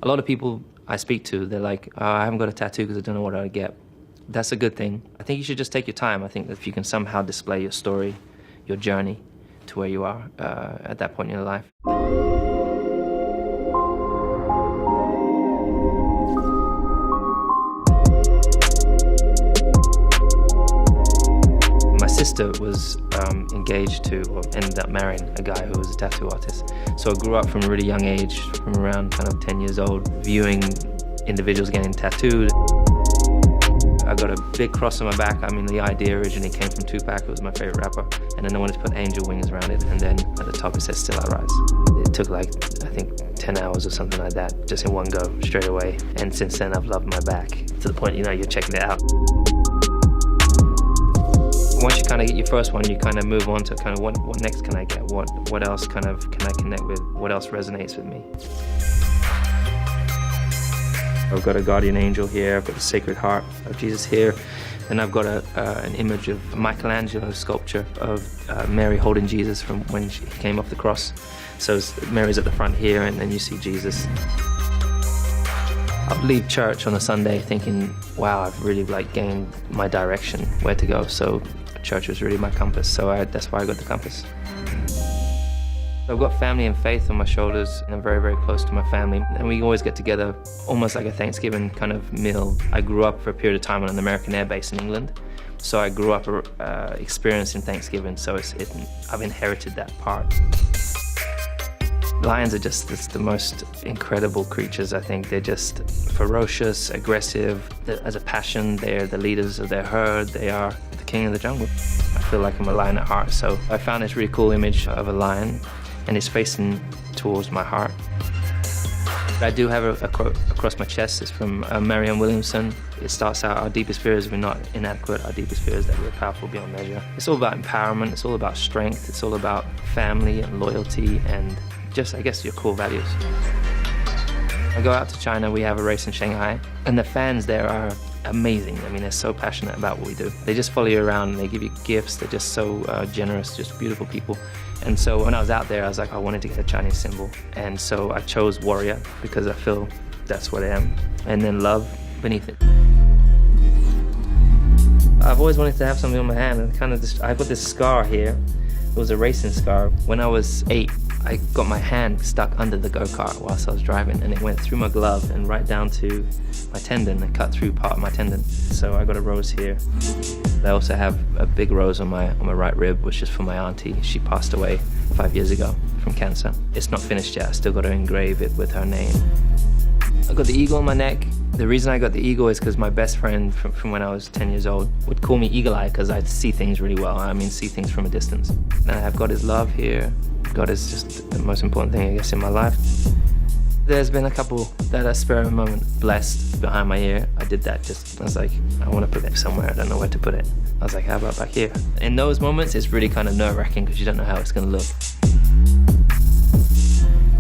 A lot of people I speak to, they're like, oh, I haven't got a tattoo because I don't know what I'd get. That's a good thing. I think you should just take your time. I think that if you can somehow display your story, your journey to where you are at that point in your life. My sister was engaged to, or ended up marrying a guy who was a tattoo artist. So I grew up from a really young age, from around kind of 10 years old, viewing individuals getting tattooed. I got a big cross on my back. I mean, the idea originally came from Tupac, who was my favorite rapper. And then I wanted to put angel wings around it. And then at the top it says, "Still I Rise." It took like, I think, 10 hours or something like that, just in one go, straight away. And since then I've loved my back, to the point, you know, you're checking it out. Once you kind of get your first one, you kind of move on to kind of what next can I get? What else kind of can I connect with? What else resonates with me? I've got a guardian angel here, I've got the Sacred Heart of Jesus here, and I've got an image of Michelangelo's sculpture of Mary holding Jesus from when he came off the cross. So Mary's at the front here, and then you see Jesus. I'd leave church on a Sunday thinking, wow, I've really gained my direction, where to go. So church was really my compass, so that's why I got the compass. I've got family and faith on my shoulders, and I'm very, very close to my family. And we always get together, almost like a Thanksgiving kind of meal. I grew up for a period of time on an American air base in England. So I grew up experiencing Thanksgiving, so I've inherited that part. Lions are just the most incredible creatures, I think. They're just ferocious, aggressive. As a passion, they're the leaders of their herd. They are the king of the jungle. I feel like I'm a lion at heart, so I found this really cool image of a lion, and it's facing towards my heart. I do have a quote across my chest. It's from Marianne Williamson. It starts out, "Our deepest fear is we're not inadequate. Our deepest fear is that we're powerful beyond measure." It's all about empowerment. It's all about strength. It's all about family and loyalty and just, I guess, your core values. I go out to China, we have a race in Shanghai, and the fans there are amazing. I mean, they're so passionate about what we do. They just follow you around and they give you gifts. They're just so generous, just beautiful people. And so when I was out there, I was like, I wanted to get a Chinese symbol. And so I chose warrior because I feel that's what I am. And then love beneath it. I've always wanted to have something on my hand, and I've got this scar here. It was a racing scar. When I was 8, I got my hand stuck under the go-kart whilst I was driving, and it went through my glove and right down to my tendon and cut through part of my tendon. So I got a rose here. I also have a big rose on my right rib, which is for my auntie. She passed away 5 years ago from cancer. It's not finished yet. I still got to engrave it with her name. I got the eagle on my neck. The reason I got the eagle is because my best friend from when I was 10 years old would call me Eagle Eye because I see things really well. I mean, see things from a distance. And I've got his love here. God is just the most important thing, I guess, in my life. There's been a couple that are spur of the moment blessed behind my ear. I did that I was like, I want to put it somewhere. I don't know where to put it. I was like, how about back here? In those moments, it's really kind of nerve-wracking because you don't know how it's going to look.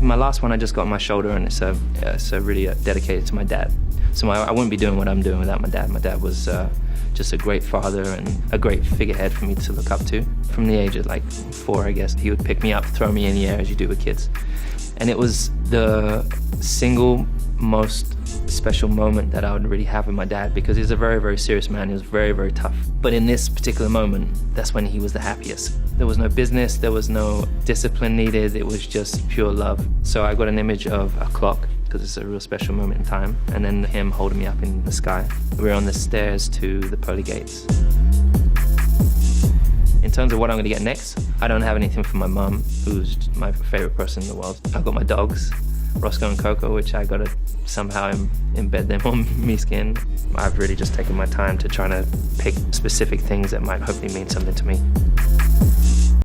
My last one I just got on my shoulder, and it's really dedicated to my dad. So I wouldn't be doing what I'm doing without my dad. My dad was just a great father and a great figurehead for me to look up to. From the age of 4, I guess, he would pick me up, throw me in the air as you do with kids. And it was the single most special moment that I would really have with my dad, because he's a very, very serious man. He was very, very tough. But in this particular moment, that's when he was the happiest. There was no business, there was no discipline needed, it was just pure love. So I got an image of a clock, because it's a real special moment in time, and then him holding me up in the sky. We're on the stairs to the pearly gates. In terms of what I'm gonna get next, I don't have anything for my mum, who's my favorite person in the world. I've got my dogs, Roscoe and Coco, which I gotta somehow embed them on me skin. I've really just taken my time to try to pick specific things that might hopefully mean something to me.